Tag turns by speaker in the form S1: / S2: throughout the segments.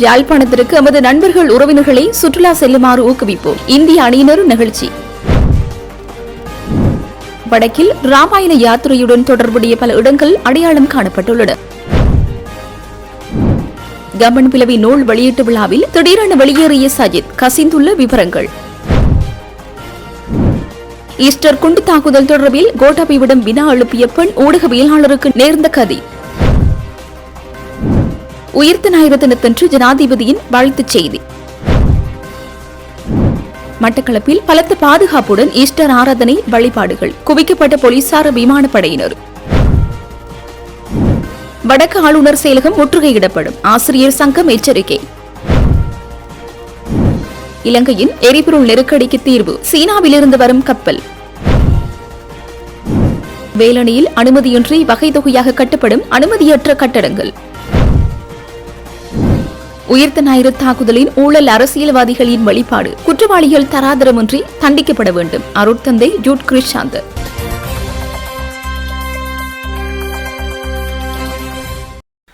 S1: யாழ்ப்பாணத்திற்கு எமது நண்பர்கள் உறவினர்களை சுற்றுலா செல்லுமாறு ஊக்குவிப்போம். இந்திய அணியினர் நிகழ்ச்சி. வடக்கில் ராமாயண யாத்திரையுடன் தொடர்புடைய பல இடங்கள் அடையாளம் காணப்பட்டுள்ளன. கம்பன் பிளவி நூல் வெளியீட்டு விழாவில் திடீரென வெளியேறிய சஜித். கசிந்துள்ள விவரங்கள். ஈஸ்டர் குண்டு தாக்குதல் தொடர்பில் கோட்டாபயவிடம் வினா எழுப்பிய பெண் ஊடகவியலாளருக்கு நேர்ந்த கதி. உயிர்த்த ஞாயிறு தினத்தன்று ஜனாதிபதியின் வாழ்த்துச் செய்தி. மட்டக்களப்பில் பலத்த பாதுகாப்புடன் ஈஸ்டர் ஆராதனை வழிபாடுகள். குவிக்கப்பட்ட போலீசார் விமானப்படையினர். வடக்கு ஆளுநர் செயலகம் முற்றுகையிடப்படும். ஆசிரியர் சங்கம் எச்சரிக்கை. இலங்கையின் எரிபொருள் நெருக்கடிக்கு தீர்வு. சீனாவிலிருந்து வரும் கப்பல். வேலணியில் அனுமதியின்றி வகை தொகையாக கட்டப்படும் அனுமதியற்ற கட்டடங்கள். உயிர்த்த ஞாயிறு தாக்குதலின் ஊழல் அரசியல்வாதிகளின் வழிபாடு. குற்றவாளிகள் தராதரமின்றி தண்டிக்கப்பட வேண்டும். அருட்தந்தை ஜூட் கிறிஸ்டாந்தர்.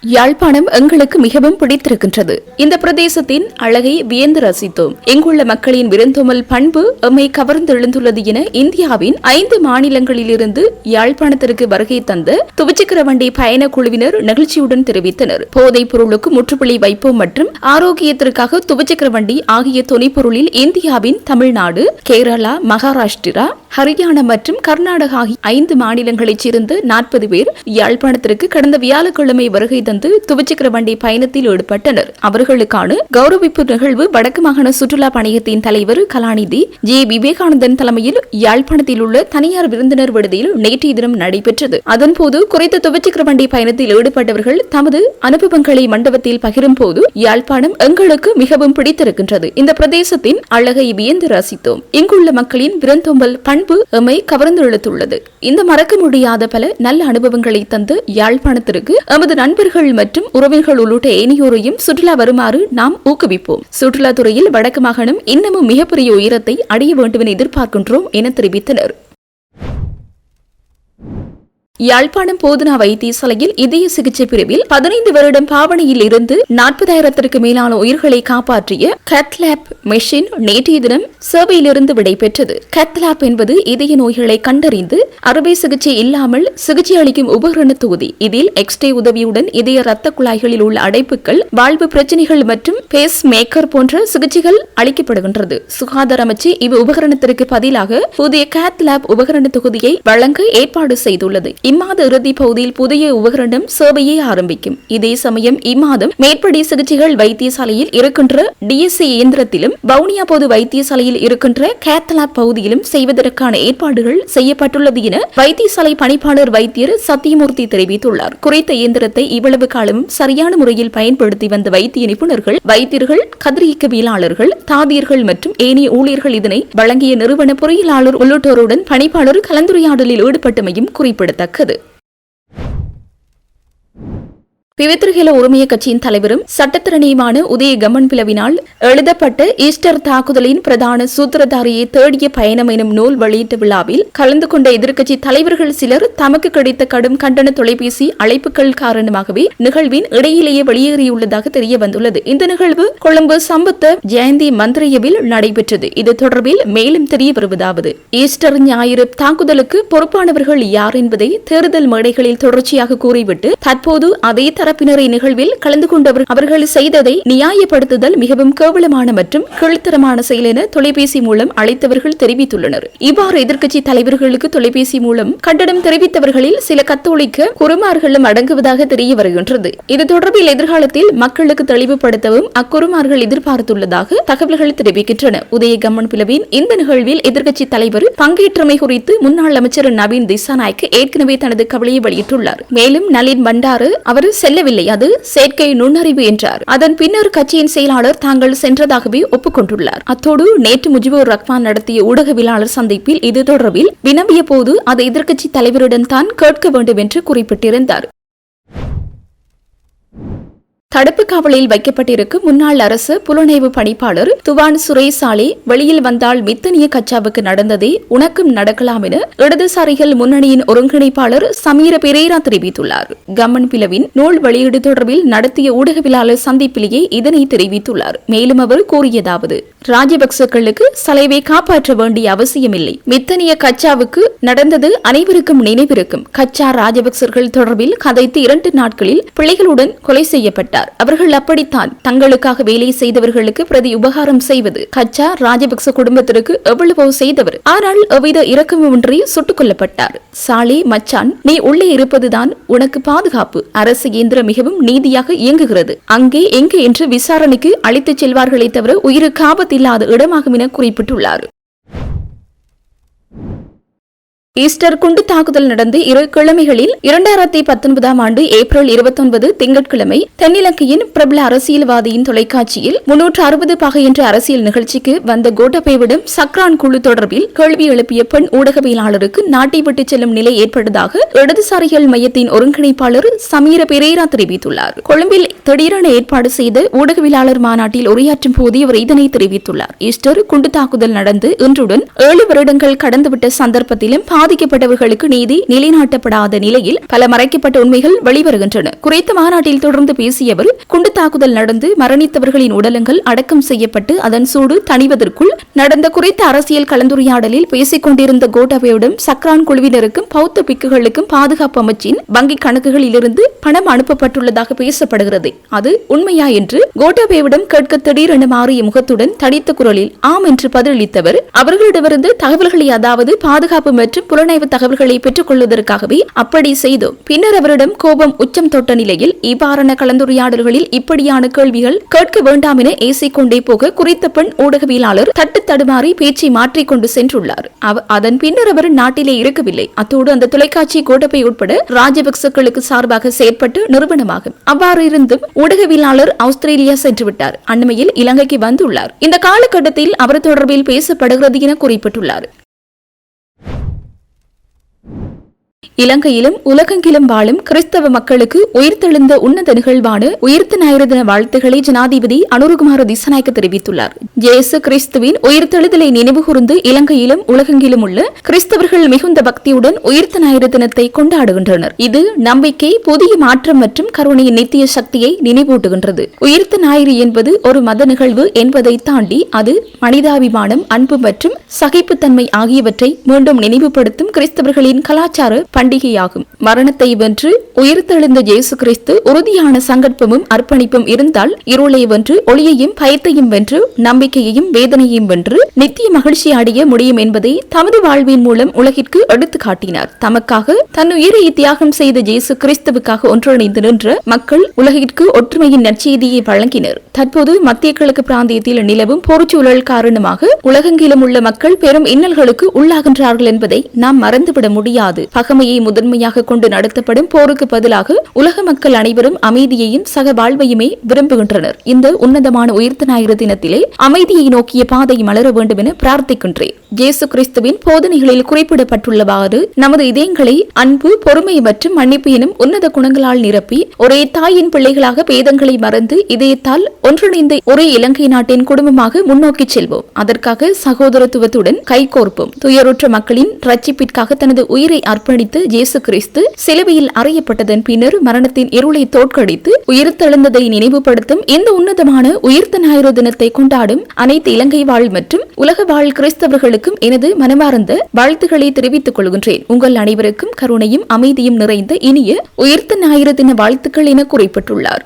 S1: யாழ்ப்பாணம் எங்களுக்கு மிகவும் பிடித்திருக்கின்றது. இந்த பிரதேசத்தின் அழகை வியந்து ரசித்தோம். இங்குள்ள மக்களின் விருந்தோமல் பண்பு எம்மை கவர்ந்தெழுந்துள்ளது என இந்தியாவின் 5 மாநிலங்களிலிருந்து யாழ்ப்பாணத்திற்கு வருகை தந்த துவிச்சக்கர வண்டி பயண குழுவினர் நெகிழ்ச்சியுடன் தெரிவித்தனர். போதைப் பொருளுக்கு முற்றுப்புள்ளி வைப்போம் மற்றும் ஆரோக்கியத்திற்காக துவிச்சக்கர வண்டி ஆகிய துணைப்பொருளில் இந்தியாவின் தமிழ்நாடு, கேரளா, மகாராஷ்டிரா, ஹரியானா மற்றும் கர்நாடகா ஆகிய 5 மாநிலங்களைச் சேர்ந்த 40 பேர் யாழ்ப்பாணத்திற்கு கடந்த வியாழக்கிழமை வருகை தந்து துவிச்சக்கர வண்டி பயணத்தில் ஈடுபட்டனர். அவர்களுக்கான கௌரவிப்பு நிகழ்வு வடக்கு மாகாண சுற்றுலா பணியத்தின் தலைவர் கலாநிதி ஜே விவேகானந்தன் தலைமையில் யாழ்ப்பாணத்தில் உள்ள தனியார் விருந்தினர் விடுதியில் நேற்றைய தினம் நடைபெற்றது. அதன்போது குறித்த துவிச்சக்கர வண்டி பயணத்தில் ஈடுபட்டவர்கள் தமது அனுபவங்களை மண்டபத்தில் பகிரும் போது யாழ்ப்பாணம் எங்களுக்கு மிகவும் பிடித்திருக்கின்றது. இந்த பிரதேசத்தின் அழகை வியந்து ரசித்தோம். இங்குள்ள மக்களின் விருந்தோம்பல் பண்பு எம்மை கவர்ந்து இழுத்துள்ளது. இந்த மறக்க முடியாத பல நல்ல அனுபவங்களை தந்து யாழ்ப்பாணத்திற்கு எமது நண்பர்கள் மற்றும் உறவினர்கள் உள்ளிட்ட ஏனையோரையும் சுற்றுலா வருமாறு நாம் ஊக்குவிப்போம். சுற்றுலாத்துறையில் வடக்கு மாகாணம் இன்னமும் மிகப்பெரிய உயரத்தை அடைய வேண்டும் என எதிர்பார்க்கின்றோம் என தெரிவித்தனர். யாழ்ப்பாணம் போதனா வைத்தியசாலையில் இதய சிகிச்சை பிரிவில் 15 வருடம் பாவனையில் இருந்து 40,000த்திற்கு மேலான உயிர்களை காப்பாற்றிய கேத்லாப் மெஷின் நேற்றைய தினம் சேவையிலிருந்து விடைபெற்றது. கேத்லாப் என்பது இதய நோய்களை கண்டறிந்து அறுவை சிகிச்சை இல்லாமல் சிகிச்சை அளிக்கும் உபகரண தொகுதி. இதில் எக்ஸ்ரே உதவியுடன் இதய ரத்த குழாய்களில் உள்ள அடைப்புகள், வாழ்வு பிரச்சனைகள் மற்றும் பேஸ் மேக்கர் போன்ற சிகிச்சைகள் அளிக்கப்படுகின்றது. சுகாதார அமைச்சு இவ் உபகரணத்திற்கு பதிலாக புதிய கேத்லாப் உபகரண தொகுதியை வழங்க ஏற்பாடு செய்துள்ளது. இம்மாத இறுதி பகுதியில் புதிய உபகரணம் சேவையை ஆரம்பிக்கும். இதே சமயம் இம்மாதம் மேற்படி சிகிச்சைகள் வைத்தியசாலையில் இருக்கின்ற டிஎஸ்சி இயந்திரத்திலும் வவுனியா பொது வைத்தியசாலையில் இருக்கின்ற கேத்லாப் பகுதியிலும் செய்வதற்கான ஏற்பாடுகள் செய்யப்பட்டுள்ளது என வைத்தியசாலை பணிப்பாளர் வைத்தியர் சத்தியமூர்த்தி தெரிவித்துள்ளார். குறித்த இயந்திரத்தை இவ்வளவு காலம் சரியான முறையில் பயன்படுத்தி வந்த வைத்திய நிபுணர்கள், வைத்தியர்கள், கதிரியக்கவியலாளர்கள், தாதியர்கள் மற்றும் ஏனைய ஊழியர்கள் இதனை வழங்கிய நிறுவன பொறியியலாளர் உள்ளிட்டோருடன் பணிப்பாளர் கலந்துரையாடலில் ஈடுபட்டமையும் குறிப்பிடத்தக்கது. பிவித்திருகேல உரிமைய கட்சியின் தலைவரும் சட்டத்திறனியுமான உதய கம்மன் பிளவினால் எழுதப்பட்ட ஈஸ்டர் தாக்குதலின் பிரதான சூத்திரதாரியை தேடிய பயணம் எனும் நூல் வெளியீட்டு விழாவில் கலந்து கொண்ட எதிர்க்கட்சி தலைவர்கள் சிலர் தமக்கு கிடைத்த கடும் கண்டன தொலைபேசி அழைப்புகள் காரணமாகவே நிகழ்வின் இடையிலேயே வெளியேறியுள்ளதாக தெரிய வந்துள்ளது. இந்த நிகழ்வு கொழும்பு சம்பத்த ஜெயந்தி மந்திரியவில் நடைபெற்றது. இது தொடர்பில் மேலும் தெரிய வருவதாவது: ஈஸ்டர் ஞாயிறு தாக்குதலுக்கு பொறுப்பானவர்கள் யார் என்பதை தேர்தல் மேடைகளில் தொடர்ச்சியாக கூறிவிட்டு தற்போது அதே தரப்பினரை நிகழ்வில் கலந்து கொண்டவர் அவர்கள் செய்ததை நியாயப்படுத்துதல் மிகவும் கேவலமான மற்றும் கீழ்த்தரமான செயல் என தொலைபேசி மூலம் அழைத்தவர்கள் தெரிவித்துள்ளனர். இவ்வாறு எதிர்க்கட்சி தலைவர்களுக்கு தொலைபேசி மூலம் கண்டனம் தெரிவித்தவர்களில் சில கத்தோலிக்க குருமார்களும் அடங்குவதாக தெரிய வருகின்றது. இது தொடர்பில் எதிர்காலத்தில் மக்களுக்கு தெளிவுபடுத்தவும் அக்குருமார்கள் எதிர்பார்த்துள்ளதாக தகவல்கள் தெரிவிக்கின்றன. உதய கம்மன் பிளவின் இந்த நிகழ்வில் எதிர்க்கட்சி தலைவர் பங்கேற்றமை குறித்து முன்னாள் அமைச்சர் நவீன் திசாநாயக்க ஏற்கனவே தனது கவலையை வெளியிட்டுள்ளார். மேலும் நளின் பண்டாரு அவர் செல்லவில்லை, அது செயற்கை நுண்ணறிவு என்றார். அதன் பின்னர் கட்சியின் செயலாளர் தாங்கள் சென்றதாகவே ஒப்புக்கொண்டுள்ளார். அத்தோடு நேற்று முஜிபுர் ரஹ்மான் நடத்திய ஊடகவியலாளர் சந்திப்பில் இது தொடர்பில் வினவிய போது அதை எதிர்க்கட்சி தலைவரிடம் தான் கேட்க வேண்டும் என்று குறிப்பிட்டிருந்தார். தடுப்பு காவலில் வைக்கப்பட்டிருக்கும் முன்னாள் அரசு புலனாய்வு பணிப்பாளர் துவான் சுரேசாலே வெளியில் வந்தால் மித்தனிய கச்சாவுக்கு நடந்ததே உனக்கும் நடக்கலாம் என இடதுசாரிகள் முன்னணியின் ஒருங்கிணைப்பாளர் சமீர பெரேரா தெரிவித்துள்ளார். கம்மன் பிளவின் நூல் வெளியீடு தொடர்பில் நடத்திய ஊடகவியலாளர் சந்திப்பிலேயே இதனை தெரிவித்துள்ளார். மேலும் அவர் கூறியதாவது: ராஜபக்சர்களுக்கு சலைவை காப்பாற்ற வேண்டிய அவசியமில்லை. மித்தனிய கச்சாவுக்கு நடந்தது அனைவருக்கும் நினைவிருக்கும். கச்சா ராஜபக்சர்கள் தொடர்பில் கதைத்து 2 நாட்களில் பிள்ளைகளுடன் கொலை செய்யப்பட்டார். அவர்கள் அப்படித்தான் தங்களுக்காக வேலை செய்தவர்களுக்கு பிரதி உபகாரம் செய்வது. கச்சா ராஜபக்ச குடும்பத்திற்கு எவ்வளவோ செய்தவர். ஆனால் எவ்வித இரக்கமுமின்றி சுட்டுக் கொல்லப்பட்டார். சாலே மச்சான், நீ உள்ளே இருப்பதுதான் உனக்கு பாதுகாப்பு. அரசு இயந்திரம் மிகவும் நீதியாக இயங்குகிறது. அங்கே எங்கே என்று விசாரணைக்கு அழைத்துச் செல்வார்களே தவிர உயிருக்கு ஆபத்தில்லாத இடமாகும் என குறிப்பிட்டுள்ளார். ஈஸ்டர் குண்டு தாக்குதல் நடந்து 2 கிழமைகளில் 2019 ஆண்டு ஏப்ரல் 29 திங்கட்கிழமை தென்னிலங்கையின் பிரபல அரசியல்வாதியின் தொலைக்காட்சியில் 360 பாகை என்ற அரசியல் நிகழ்ச்சிக்கு வந்த கோட்டபேவிடம் சக்ரான் குழு தொடர்பில் கேள்வி எழுப்பிய பெண் ஊடகவியலாளருக்கு நாட்டை விட்டு செல்லும் நிலை ஏற்பட்டதாக இடதுசாரிகள் மையத்தின் ஒருங்கிணைப்பாளர் சமீர பெரேரா தெரிவித்துள்ளார். கொழும்பில் திடீரென ஏற்பாடு செய்த ஊடகவியலாளர் மாநாட்டில் உரையாற்றும் போது அவர் இதனை தெரிவித்துள்ளார். ஈஸ்டர் குண்டு தாக்குதல் நடந்து இன்றுடன் 7 வருடங்கள் கடந்துவிட்ட சந்தர்ப்பத்திலும் பாதிக்கப்பட்டவர்களுக்கு நீதி நிலைநாட்டப்படாத நிலையில் பல மறைக்கப்பட்ட உண்மைகள் வெளிவருகின்றன. குறித்த மாநாட்டில் தொடர்ந்து பேசிய அவர், குண்டு தாக்குதல் நடந்து மரணித்தவர்களின் உடலங்கள் அடக்கம் செய்யப்பட்டு அதன் சூடு தணிவதற்குள் நடந்த குறித்த அரசியல் கலந்துரையாடலில் பேசிக் கொண்டிருந்த கோட்டாபேவிடம் சக்ரான் குழுவினருக்கும் பௌத்த பிக்குகளுக்கும் பாதுகாப்பு அமைச்சின் வங்கி கணக்குகளிலிருந்து பணம் அனுப்பப்பட்டுள்ளதாக பேசப்படுகிறது. அது உண்மையா என்று கோட்டாபேவிடம் கேட்க திடீரென மாறிய முகத்துடன் தடித்த குரலில் ஆம் என்று பதிலளித்தவர், அவர்களிடமிருந்து தகவல்களை, அதாவது பாதுகாப்பு மற்றும் புலனாய்வு தகவல்களை பெற்றுக் கொள்வதற்காகவே அப்படி செய்தோம். பின்னர் அவரிடம் கோபம் உச்சம் தொட்ட நிலையில் இவ்வாறான கலந்துரையாடல்களில் இப்படியான கேள்விகள் கேட்க வேண்டாம் என ஏசிக்கொண்டே போக குறித்த பெண் ஊடகவியலாளர் தட்டு தடுமாறி பேச்சை மாற்றிக்கொண்டு சென்றுள்ளார். அதன் பின்னர் அவர் நாட்டிலே இருக்கவில்லை. அத்தோடு அந்த தொலைக்காட்சி கோட்டபை உட்பட ராஜபக்சர்களுக்கு சார்பாக செயற்பட்டு நிறுவனமாகும். அவ்வாறு இருந்தும் ஊடகவியலாளர் ஆஸ்திரேலியா சென்றுவிட்டார். அண்மையில் இலங்கைக்கு வந்துள்ளார். இந்த காலகட்டத்தில் அவர் தொடர்பில் பேசப்படுகிறது என குறிப்பிட்டுள்ளார். இலங்கையிலும் உலகெங்கிலும் வாழும் கிறிஸ்தவ மக்களுக்கு உயிர்த்தெழுந்த உன்னத நிகழ்வான உயிர்த்த ஞாயிறு தின வாழ்த்துக்களை ஜனாதிபதி அனுரகுமார திசாநாயக்க தெரிவித்துள்ளார். இயேசு கிறிஸ்துவின் உயிர்த்தெழுதலை நினைவுகூர்ந்து இலங்கையிலும் உலகெங்கிலும் உள்ள கிறிஸ்தவர்கள் மிகுந்த பக்தியுடன் உயிர்த்த ஞாயிறு தினத்தை கொண்டாடுகின்றனர். இது நம்பிக்கை, புதிய மாற்றம் மற்றும் கருணையின் நித்திய சக்தியை நினைவூட்டுகின்றது. உயிர்த்த ஞாயிறு என்பது ஒரு மத நிகழ்வு என்பதை தாண்டி அது மனிதாபிமானம், அன்பு மற்றும் சகிப்புத்தன்மை ஆகியவற்றை மீண்டும் நினைவுபடுத்தும் கிறிஸ்தவர்களின் கலாச்சார பண்டிகையாகும். மரணத்தை வென்று உயிர்த்தெழுந்த இயேசு கிறிஸ்து உறுதியான சங்கல்பமும் அர்ப்பணிப்பும் இருந்தால் இருளை வென்று ஒளியையும் பயத்தையும் வென்று நம்பிக்கையையும் வேதனையையும் வென்று நித்திய மகிழ்ச்சி அடைய முடியும் என்பதை தமது வாழ்வின் மூலம் உலகிற்கு எடுத்து காட்டினார். தமக்காக தன் உயிரை தியாகம் செய்த இயேசு கிறிஸ்துவுக்காக ஒன்றிணைந்து நின்ற மக்கள் உலகிற்கு ஒற்றுமையின் நற்செய்தியை வழங்கினர். தற்போது மத்திய கிழக்கு பிராந்தியத்தில் நிலவும் போர்ச்சூழல் காரணமாக உலகெங்கிலும் உள்ள மக்கள் பெரும் இன்னல்களுக்கு உள்ளாகின்றார்கள் என்பதை நாம் மறந்துவிட முடியாது. பகமையை முதன்மையாக கொண்டு நடத்தப்படும் போருக்கு பதிலாக உலக மக்கள் அனைவரும் அமைதியையும் சக வாழ்வையுமே விரும்புகின்றனர். இந்த உன்னதமான உயிர்த்த ஞாயிறு தினத்திலே அமைதியை நோக்கிய பாதை மலர வேண்டும் என பிரார்த்திக்கின்றேன். இயேசு கிறிஸ்துவின் போதனைகளில் குறிப்பிடப்பட்டுள்ளவாறு நமது இதயங்களை அன்பு, பொறுமை மற்றும் மன்னிப்பு எனும் உன்னத குணங்களால் நிரப்பி ஒரே தாயின் பிள்ளைகளாக பேதங்களை மறந்து இதயத்தால் ஒன்றிணைந்த ஒரே இலங்கை நாட்டின் குடும்பமாக முன்னோக்கி செல்வோம். அதற்காக சகோதரத்துவத்துடன் கைகோர்ப்போம். துயருற்ற மக்களின் ரட்சிப்பிற்காக தனது உயிரை அர்ப்பணித்து இயேசு கிறிஸ்து சிலுவையில் அறையப்பட்டதன் பின்னர் மரணத்தின் இருளை தோற்கடித்து உயிர்த்தெழுந்ததை நினைவுபடுத்தும் இந்த உன்னதமான உயிர்த்த ஞாயிறு தினத்தை கொண்டாடும் அனைத்து இலங்கை வாழ் மற்றும் உலக வாழ் கிறிஸ்தவர்களுக்கும் எனது மனமார்ந்த வாழ்த்துக்களை தெரிவித்துக் கொள்கின்றேன். உங்கள் அனைவருக்கும் கருணையும் அமைதியும் நிறைந்த இனிய உயிர்த்த ஞாயிறு தின வாழ்த்துக்கள் என குறிப்பிட்டுள்ளார்.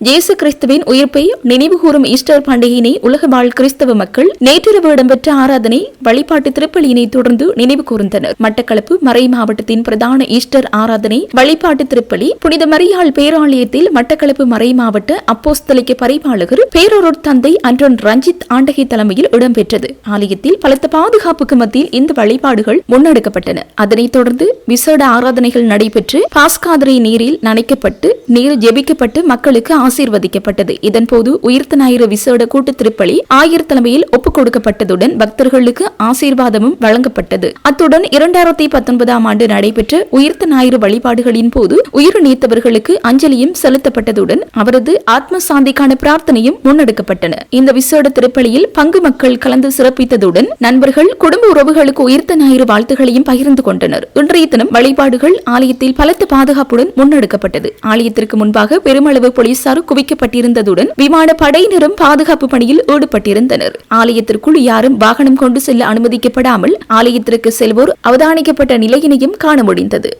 S1: இயேசு கிறிஸ்துவின் உயிர்ப்பை நினைவுகூரும் ஈஸ்டர் பண்டிகையினை உலக வாழ் கிறிஸ்தவ மக்கள் நேற்றிரவு இடம்பெற்ற ஆராதனை வழிபாட்டு திருப்பலியினை தொடர்ந்து நினைவு கூர்ந்தனர். மட்டக்களப்பு மறை மாவட்டத்தின் பிரதான ஈஸ்டர் ஆராதனை வழிபாட்டு திருப்பலி புனித மரியாள் பேராலயத்தில் மட்டக்களப்பு மறை மாவட்ட அப்போஸ்தலிக்க பரிபாலகர் பேரொருட் தந்தை அன்றன் ரஞ்சித் ஆண்டகை தலைமையில் இடம்பெற்றது. ஆலயத்தில் பலத்த பாதுகாப்புக்கு மத்தியில் இந்த வழிபாடுகள் முன்னெடுக்கப்பட்டன. அதனைத் தொடர்ந்து விசேட ஆராதனைகள் நடைபெற்று பாஸ்காதிரை நீரில் நனைக்கப்பட்டு நீர் ஜெபிக்கப்பட்டு மக்களுக்கு ஆசீர்வதிக்கப்பட்டது. இதன்போது உயிர்த்த ஞாயிறு விசேட கூட்டு திருப்பலி ஆயர் தலைமையில் ஒப்புக் கொடுக்கப்பட்டதுடன் பக்தர்களுக்கு ஆசீர்வாதமும் வழங்கப்பட்டது. அத்துடன் 2019 ஆண்டு நடைபெற்ற உயிர்த்த ஞாயிறு வழிபாடுகளின் போது உயிர் நீத்தவர்களுக்கு அஞ்சலியும் செலுத்தப்பட்டதுடன் அவரது ஆத்ம சாந்திக்கான பிரார்த்தனையும் முன்னெடுக்கப்பட்டன. இந்த விசேட திருப்பலியில் பங்கு மக்கள் கலந்து சிறப்பித்ததுடன் நண்பர்கள் குடும்ப உறவுகளுக்கு உயிர்த்த ஞாயிறு வாழ்த்துகளையும் பகிர்ந்து கொண்டனர். இன்றைய தினம் வழிபாடுகள் ஆலயத்தில் பலத்த பாதுகாப்புடன் முன்னெடுக்கப்பட்டது. ஆலயத்திற்கு முன்பாக பெருமளவு போலீசார் குவிக்கப்பட்டிருந்ததுடன் விமான படையினரும் பாதுகாப்பு பணியில் ஈடுபட்டிருந்தனர். ஆலயத்திற்குள் யாரும் வாகனம் கொண்டு செல்ல அனுமதிக்கப்படாமல் ஆலயத்திற்கு செல்வோர் அவதானிக்கப்பட்ட நிலையினையும் காண முடிந்தது.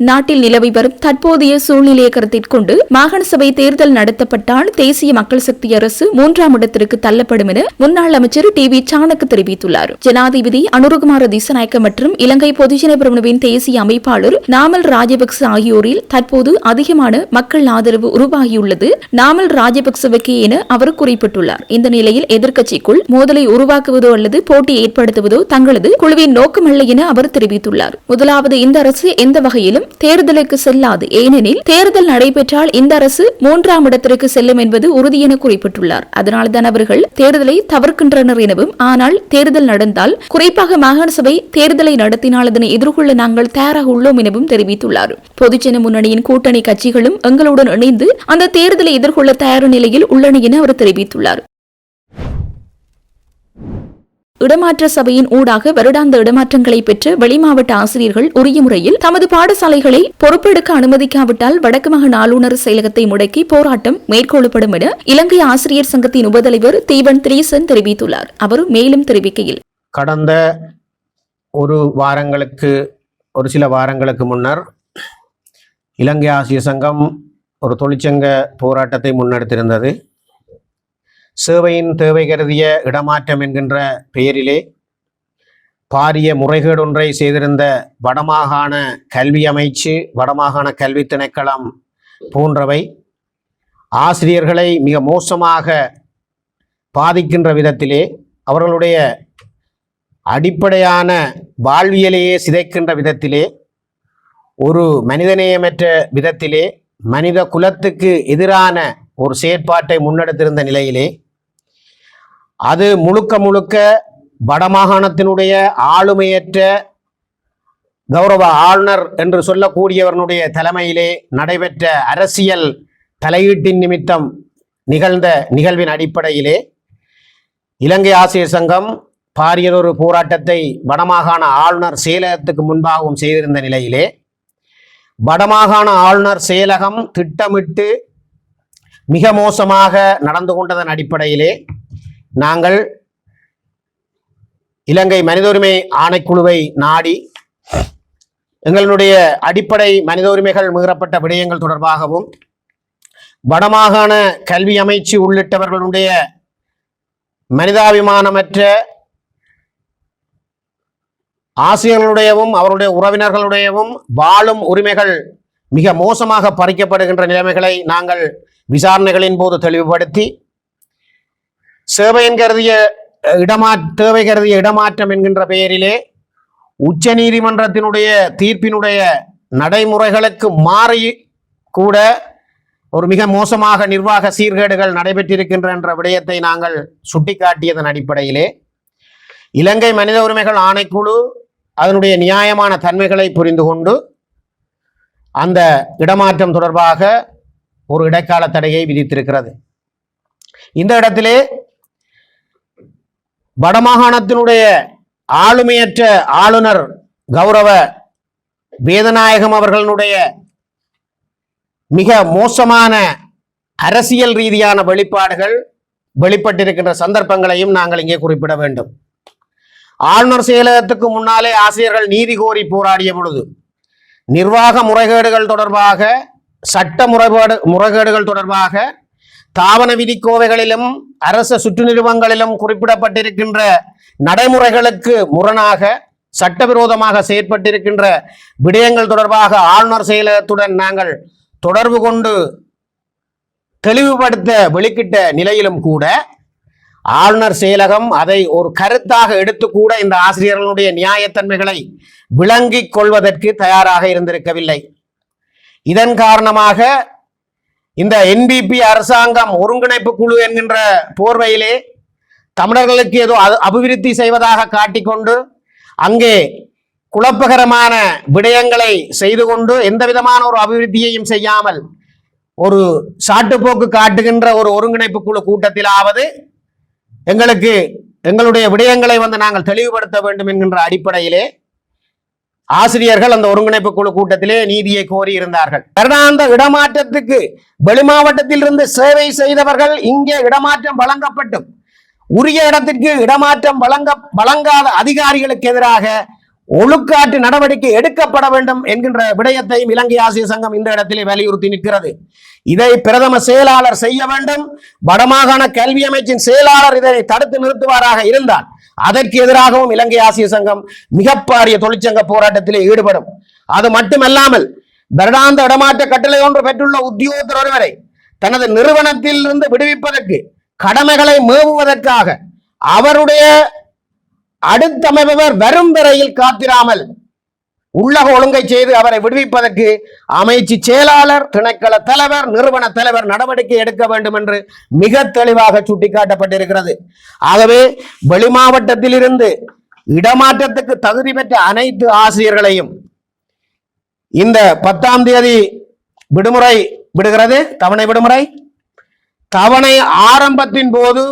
S1: நாட்டில் நிலவி வரும் தற்போதைய சூழ்நிலையை கருத்தில் கொண்டு மாகாண சபை தேர்தல் நடத்தப்பட்டால் தேசிய மக்கள் சக்தி அரசு 3ஆம் இடத்திற்கு தள்ளப்படும் என முன்னாள் அமைச்சர் டி.வி. சாணக்க தெரிவித்துள்ளார். ஜனாதிபதி அனுரகுமார திசாநாயக்க மற்றும் இலங்கை பொதுஜன பெரமுனவின் தேசிய அமைப்பாளர் நாமல் ராஜபக்ச ஆகியோரில் தற்போது அதிகமான மக்கள் ஆதரவு உருவாகியுள்ளது நாமல் ராஜபக்சவுக்கே என அவர் குறிப்பிட்டுள்ளார். இந்த நிலையில் எதிர்க்கட்சிக்குள் மோதலை உருவாக்குவதோ அல்லது போட்டி ஏற்படுத்துவதோ தங்களது குழுவின் நோக்கமல்ல என அவர் தெரிவித்துள்ளார். முதலாவது, இந்த அரசு எந்த வகையிலும் தேர்தலுக்கு செல்லாது. ஏனெனில் தேர்தல் நடைபெற்றால் இந்த அரசு 3ஆம் இடத்திற்கு செல்லும் என்பது உறுதி என குறிப்பிட்டுள்ளார். அதனால்தான் அவர்கள் தேர்தலை தவிர்க்கின்றனர் எனவும், ஆனால் தேர்தல் நடந்தால், குறிப்பாக மாகாண சபை தேர்தலை நடத்தினால் அதனை எதிர்கொள்ள நாங்கள் தயாராக உள்ளோம் எனவும் தெரிவித்துள்ளார். பொதுஜன முன்னணியின் கூட்டணி கட்சிகளும் எங்களுடன் இணைந்து அந்த தேர்தலை எதிர்கொள்ள தயார் நிலையில் உள்ளன என அவர் தெரிவித்துள்ளார். இடமாற்ற சபையின் ஊடாக வருடாந்த இடமாற்றங்களை பெற்ற வெளிமாவட்ட ஆசிரியர்கள் உரிய முறையில் தமது பாடசாலைகளை பொறுப்பெடுக்க அனுமதிக்காவிட்டால் வடக்கு மாகாண ஆளுநர் செயலகத்தை முடக்கி போராட்டம் மேற்கொள்ளப்படும் என இலங்கை ஆசிரியர் சங்கத்தின் உபதலைவர் தீவன் திரீசன் தெரிவித்துள்ளார். அவர் மேலும் தெரிவிக்கையில்,
S2: கடந்த ஒரு சில வாரங்களுக்கு முன்னர் இலங்கை ஆசிரியர் சங்கம் ஒரு தொழிற்சங்க போராட்டத்தை முன்னெடுத்திருந்தது. சேவையின் தேவை கருதிய இடமாற்றம் என்கின்ற பெயரிலே பாரிய முறைகேடு ஒன்றை செய்திருந்த வடமாகாண கல்வி அமைச்சு, வடமாகாண கல்வி திணைக்களம் போன்றவை ஆசிரியர்களை மிக மோசமாக பாதிக்கின்ற விதத்திலே, அவர்களுடைய அடிப்படையான வாழ்வியலையே சிதைக்கின்ற விதத்திலே, ஒரு மனிதநேயமற்ற விதத்திலே, மனித குலத்துக்கு எதிரான ஒரு செயற்பாட்டை முன்னெடுத்திருந்த நிலையிலே, அது முழுக்க வடமாகாணத்தினுடைய ஆளுமையற்ற கௌரவ ஆளுநர் என்று சொல்லக்கூடியவனுடைய தலைமையிலே நடைபெற்ற அரசியல் தலையீட்டின் நிமித்தம் நிகழ்ந்த நிகழ்வின் அடிப்படையிலே இலங்கை ஆசிரியர் சங்கம் பாரியதொரு போராட்டத்தை வடமாகாண ஆளுநர் செயலகத்துக்கு முன்பாகவும் செய்திருந்த நிலையிலே, வடமாகாண ஆளுநர் செயலகம் திட்டமிட்டு மிக மோசமாக நடந்து கொண்டதன் அடிப்படையிலே நாங்கள் இலங்கை மனித உரிமை ஆணைக்குழுவை நாடி எங்களுடைய அடிப்படை மனித உரிமைகள் மீறப்பட்ட விடயங்கள் தொடர்பாகவும் வடமாகாண கல்வி அமைச்சு உள்ளிட்டவர்களுடைய மனிதாபிமானமற்ற ஆசிரியர்களுடையவும் அவருடைய உறவினர்களுடையவும் வாழும் உரிமைகள் மிக மோசமாக பறிக்கப்படுகின்ற நிலைமைகளை நாங்கள் விசாரணைகளின் போது தெளிவுபடுத்தி, தேவை கருதிய இடமாற்றம் என்கின்ற பெயரிலே உச்ச நீதிமன்றத்தினுடைய தீர்ப்பினுடைய நடைமுறைகளுக்கு மாறி கூட ஒரு மிக மோசமாக நிர்வாக சீர்கேடுகள் நடைபெற்றிருக்கின்ற என்ற விடயத்தை நாங்கள் சுட்டிக்காட்டியதன் அடிப்படையிலே இலங்கை மனித உரிமைகள் ஆணைக்குழு அதனுடைய நியாயமான தன்மைகளை புரிந்து கொண்டு அந்த இடமாற்றம் தொடர்பாக ஒரு இடைக்கால தடையை விதித்திருக்கிறது. இந்த இடத்திலே வடமாகாணத்தினுடைய ஆளுமையற்ற ஆளுநர் கௌரவ வேதநாயகம் அவர்களுடைய மிக மோசமான அரசியல் ரீதியான வெளிப்பாடுகள் வெளிப்பட்டிருக்கின்ற சந்தர்ப்பங்களையும் நாங்கள் இங்கே குறிப்பிட வேண்டும். ஆளுநர் செயலகத்துக்கு முன்னாலே ஆசிரியர்கள் நீதி கோரி போராடிய பொழுது நிர்வாக முறைகேடுகள் தொடர்பாக, சட்ட முறைகேடுகள் தொடர்பாக தாவன விதிக்கோவைகளிலும் அரச சுற்று நிறுவனங்களிலும் குறிப்பிடப்பட்டிருக்கின்ற நடைமுறைகளுக்கு முரணாக சட்டவிரோதமாக செயற்பட்டிருக்கின்ற விடயங்கள் தொடர்பாக ஆளுநர் செயலகத்துடன் நாங்கள் தொடர்பு கொண்டு தெளிவுபடுத்த வெளிக்கிட்ட நிலையிலும் கூட ஆளுநர் செயலகம் அதை ஒரு கருத்தாக எடுத்து கூட இந்த ஆசிரியர்களுடைய நியாயத்தன்மைகளை விளங்கிக் கொள்வதற்கு தயாராக இருந்திருக்கவில்லை. இதன் காரணமாக இந்த என்பிபி அரசாங்கம் ஒருங்கிணைப்பு குழு என்கின்ற போர்வையிலே தமிழர்களுக்கு ஏதோ அபிவிருத்தி செய்வதாக காட்டிக்கொண்டு அங்கே குழப்பகரமான விடயங்களை செய்து கொண்டு எந்த விதமான ஒரு அபிவிருத்தியையும் செய்யாமல் ஒரு சாட்டுப்போக்கு காட்டுகின்ற ஒரு ஒருங்கிணைப்பு குழு கூட்டத்திலாவது எங்களுடைய விடயங்களை நாங்கள் தெளிவுபடுத்த வேண்டும் என்கின்ற அடிப்படையிலே ஆசிரியர்கள் அந்த ஒருங்கிணைப்பு குழு கூட்டத்திலே நீதியை கோரி இருந்தார்கள். வருடாந்த இடமாற்றத்துக்கு வெளி மாவட்டத்தில் இருந்து சேவை செய்தவர்கள் இங்கே இடமாற்றம் வழங்கப்பட்டும் உரிய இடத்திற்கு இடமாற்றம் வழங்காத அதிகாரிகளுக்கு எதிராக ஒழுக்காட்டு நடவடிக்கை எடுக்கப்பட வேண்டும் என்கின்ற விடயத்தையும் இலங்கை ஆசிரியர் சங்கம் இந்த இடத்திலே வலியுறுத்தி நிற்கிறது. இதை பிரதம செயலாளர் செய்ய வேண்டும். வடமாகாண கல்வி அமைச்சின் செயலாளர் இதனை தடுத்து நிறுத்துவாராக இருந்தால் அதற்கு எதிராகவும் இலங்கை ஆசிரியர் சங்கம் மிகப்பாரிய தொழிற்சங்க போராட்டத்திலே ஈடுபடும். அது மட்டுமல்லாமல் வருடாந்த இடமாற்ற கட்டளை ஒன்று பெற்றுள்ள உத்தியோகத்தர் ஒருவரை தனது நிறுவனத்தில் இருந்து விடுவிப்பதற்கு கடமைகளை மேவுவதற்காக அவருடைய அடுத்தமைப்பவர் வரும் வரையில் காத்திராமல் உள்ளக ஒழுங்கை செய்து அவரை விடுவிப்பதற்கு அமைச்சு செயலாளர், திணைக்கள தலைவர், நிறுவன தலைவர் நடவடிக்கை எடுக்க வேண்டும் என்று மிக தெளிவாக சுட்டிக்காட்டப்பட்டிருக்கிறது. ஆகவே வெளி மாவட்டத்தில் இருந்து இடமாற்றத்துக்கு தகுதி பெற்ற அனைத்து ஆசிரியர்களையும் இந்த 10ஆம் தேதி விடுமுறை விடுகிறது, தவணை விடுமுறை. தவணை ஆரம்பத்தின் போது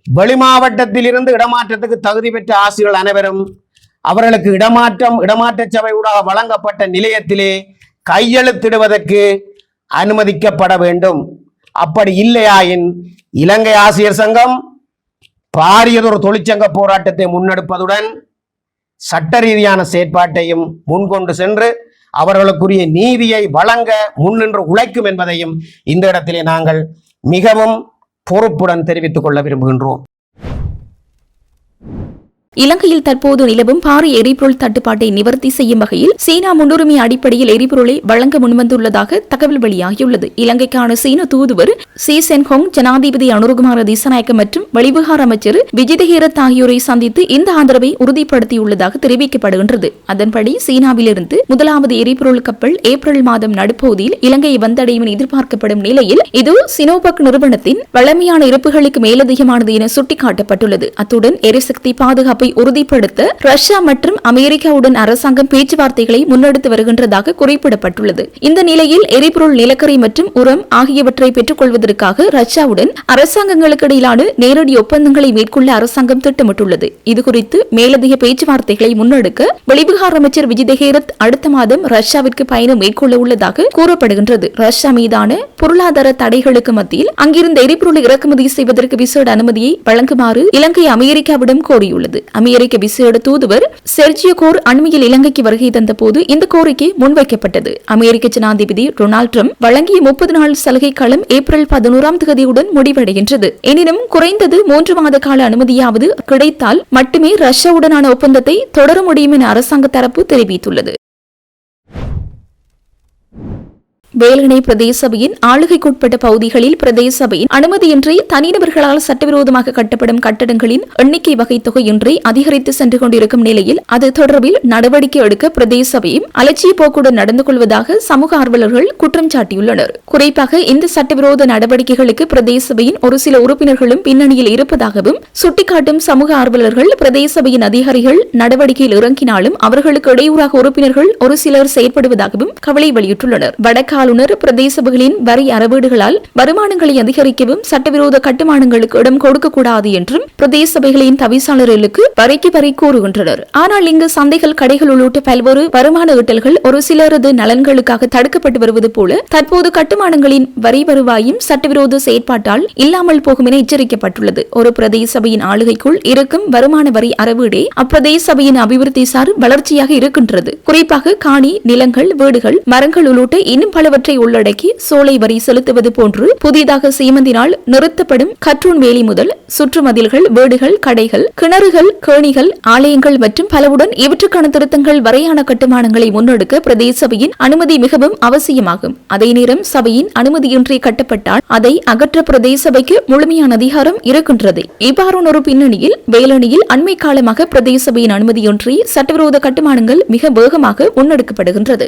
S2: வெளி மாவட்டத்தில் இருந்து இடமாற்றத்துக்கு தகுதி பெற்ற ஆசிரியர்கள் அனைவரும் அவர்களுக்கு இடமாற்ற சபை ஊடாக வழங்கப்பட்ட நிலையத்திலே கையெழுத்திடுவதற்கு அனுமதிக்கப்பட வேண்டும். அப்படி இல்லையாயின் இலங்கை ஆசிரியர் சங்கம் பாரியதொரு தொழிற்சங்க போராட்டத்தை முன்னெடுப்பதுடன் சட்ட ரீதியான செயற்பாட்டையும் முன்கொண்டு சென்று அவர்களுக்குரிய நீதியை வழங்க முன்னின்று உழைக்கும் என்பதையும் இந்த இடத்திலே நாங்கள் மிகவும் பொறுப்புடன் தெரிவித்துக் கொள்ள விரும்புகின்றோம்.
S1: இலங்கையில் தற்போது நிலவும் பாரிய எரிபொருள் தட்டுப்பாட்டை நிவர்த்தி செய்யும் வகையில் சீனா முன்னுரிமை அடிப்படையில் எரிபொருளை வழங்க முன்வந்துள்ளதாக தகவல் வெளியாகியுள்ளது. இலங்கைக்கான சீன தூதுவர் சி சென்ஹோங், ஜனாதிபதி அனுருகுமார திசாநாயக்க மற்றும் வெளிவிவகார அமைச்சர் விஜித ஹேரத் ஆகியோரை சந்தித்து இந்த ஆதரவை உறுதிப்படுத்தியுள்ளதாக தெரிவிக்கப்படுகின்றது. அதன்படி சீனாவிலிருந்து முதலாவது எரிபொருள் கப்பல் ஏப்ரல் மாதம் நடுப்பகுதியில் இலங்கையை வந்தடையும் எதிர்பார்க்கப்படும் நிலையில் இது சினோபக் நிறுவனத்தின் வளமையான இருப்புகளுக்கு மேலதிகமானது என சுட்டிக்காட்டப்பட்டுள்ளது. அத்துடன் எரிசக்தி பாதுகாப்பு உறுதிப்படுத்த ரஷ்யா மற்றும் அமெரிக்காவுடன் அரசாங்கம் பேச்சுவார்த்தைகளை முன்னெடுத்து வருகின்றதாக குறிப்பிடப்பட்டுள்ளது. இந்த நிலையில் எரிபொருள், நிலக்கரி மற்றும் உரம் ஆகியவற்றை பெற்றுக் கொள்வதற்காக ரஷ்யாவுடன் அரசாங்கங்களுக்கு இடையிலான நேரடி ஒப்பந்தங்களை மேற்கொள்ள அரசாங்கம் திட்டமிட்டுள்ளது. இதுகுறித்து மேலதிக பேச்சுவார்த்தைகளை முன்னெடுக்க வெளிவிவகார அமைச்சர் விஜித ஹேரத் அடுத்த மாதம் ரஷ்யாவிற்கு பயணம் மேற்கொள்ள உள்ளதாக கூறப்படுகின்றது. ரஷ்யா மீதான பொருளாதார தடைகளுக்கு மத்தியில் அங்கிருந்த எரிபொருளை இறக்குமதி செய்வதற்கு விசேட அனுமதியை வழங்குமாறு இலங்கை அமெரிக்காவிடம் கோரியுள்ளது. அமெரிக்க விசேட தூதுவர் செர்ஜியோ கோர் அண்மையில் இலங்கைக்கு வருகை தந்த போது இந்த கோரிக்கை முன்வைக்கப்பட்டது. அமெரிக்க ஜனாதிபதி டொனால்ட் ட்ரம்ப் வழங்கிய 30 நாள் சலுகை காலம் ஏப்ரல் 11ஆம் தேதியுடன் முடிவடைகின்றது. எனினும் குறைந்தது 3 மாத கால அனுமதியாவது கிடைத்தால் மட்டுமே ரஷ்யாவுடனான ஒப்பந்தத்தை தொடர முடியும் என அரசாங்க தரப்பு தெரிவித்துள்ளது. வேலணை பிரதேச சபையின் ஆளுகைக்குட்பட்ட பகுதிகளில் பிரதேச சபையின் அனுமதியின்றி தனிநபர்களால் சட்டவிரோதமாக கட்டப்படும் கட்டடங்களின் எண்ணிக்கை வகைத்தொகையின்றி அதிகரித்து சென்று கொண்டிருக்கும் நிலையில் அது தொடர்பில் நடவடிக்கை எடுக்க பிரதேச சபையும் அலட்சிய போக்குடன் நடந்து கொள்வதாக சமூக ஆர்வலர்கள் குற்றம் சாட்டியுள்ளனர். குறிப்பாக இந்த சட்டவிரோத நடவடிக்கைகளுக்கு பிரதேச சபையின் ஒரு சில உறுப்பினர்களும் பின்னணியில் இருப்பதாகவும் சுட்டிக்காட்டும் சமூக ஆர்வலர்கள் பிரதேச சபையின் அதிகாரிகள் நடவடிக்கையில் இறங்கினாலும் அவர்களுக்கு இடையூறாக உறுப்பினர்கள் ஒரு சிலர் செயற்படுவதாகவும் கவலை வெளியிட்டுள்ளனர். வடக்கு ஆளுநர் பிரதேச சபைகளின் வரி அறவீடுகளால் வருமானங்களை அதிகரிக்கவும் சட்டவிரோத கட்டுமானங்களுக்கு இடம் கொடுக்கக்கூடாது என்றும் பிரதேச சபைகளின் தவிசாளர்களுக்கு வரைக்கு வரை கூறுகின்றனர். ஆனால் இங்கு சந்தைகள், கடைகள் உள்ளிட்ட பல்வேறு வருமான ஈட்டல்கள் ஒரு சிலரது நலன்களுக்காக தடுக்கப்பட்டு வருவது போல தற்போது கட்டுமானங்களின் வரி வருவாயும் சட்டவிரோத செயற்பாட்டால் இல்லாமல் போகும் என எச்சரிக்கப்பட்டுள்ளது. ஒரு பிரதேச சபையின் ஆளுகைக்குள் இருக்கும் வருமான வரி அறவீடே அப்பிரதேச சபையின் அபிவிருத்தி சார் வளர்ச்சியாக இருக்கின்றது. குறிப்பாக காணி, நிலங்கள், வீடுகள், மரங்கள் உள்ளிட்ட இன்னும் பல என்பனவற்றை உள்ளடக்கி சோலை வரி செலுத்துவது போன்று புதிதாக சீமந்தினால் நிறுத்தப்படும் கற்றூன் வேலி முதல் சுற்றுமதில்கள், வீடுகள், கடைகள், கிணறுகள், கேணிகள், ஆலயங்கள் மற்றும் பலவுடன் இவற்றுக்கான திருத்தங்கள் வரையான கட்டுமானங்களை முன்னெடுக்க பிரதேச சபையின் அனுமதி மிகவும் அவசியமாகும். அதே நேரம் சபையின் அனுமதியின்றி கட்டப்பட்டால் அதை அகற்ற பிரதேச சபைக்கு முழுமையான அதிகாரம் இருக்கின்றது. இவ்வாறான ஒரு பின்னணியில் வேலணியில் அண்மை காலமாக பிரதேச சபையின் அனுமதியின்றி சட்டவிரோத கட்டுமானங்கள் மிக வேகமாக முன்னெடுக்கப்படுகின்றது.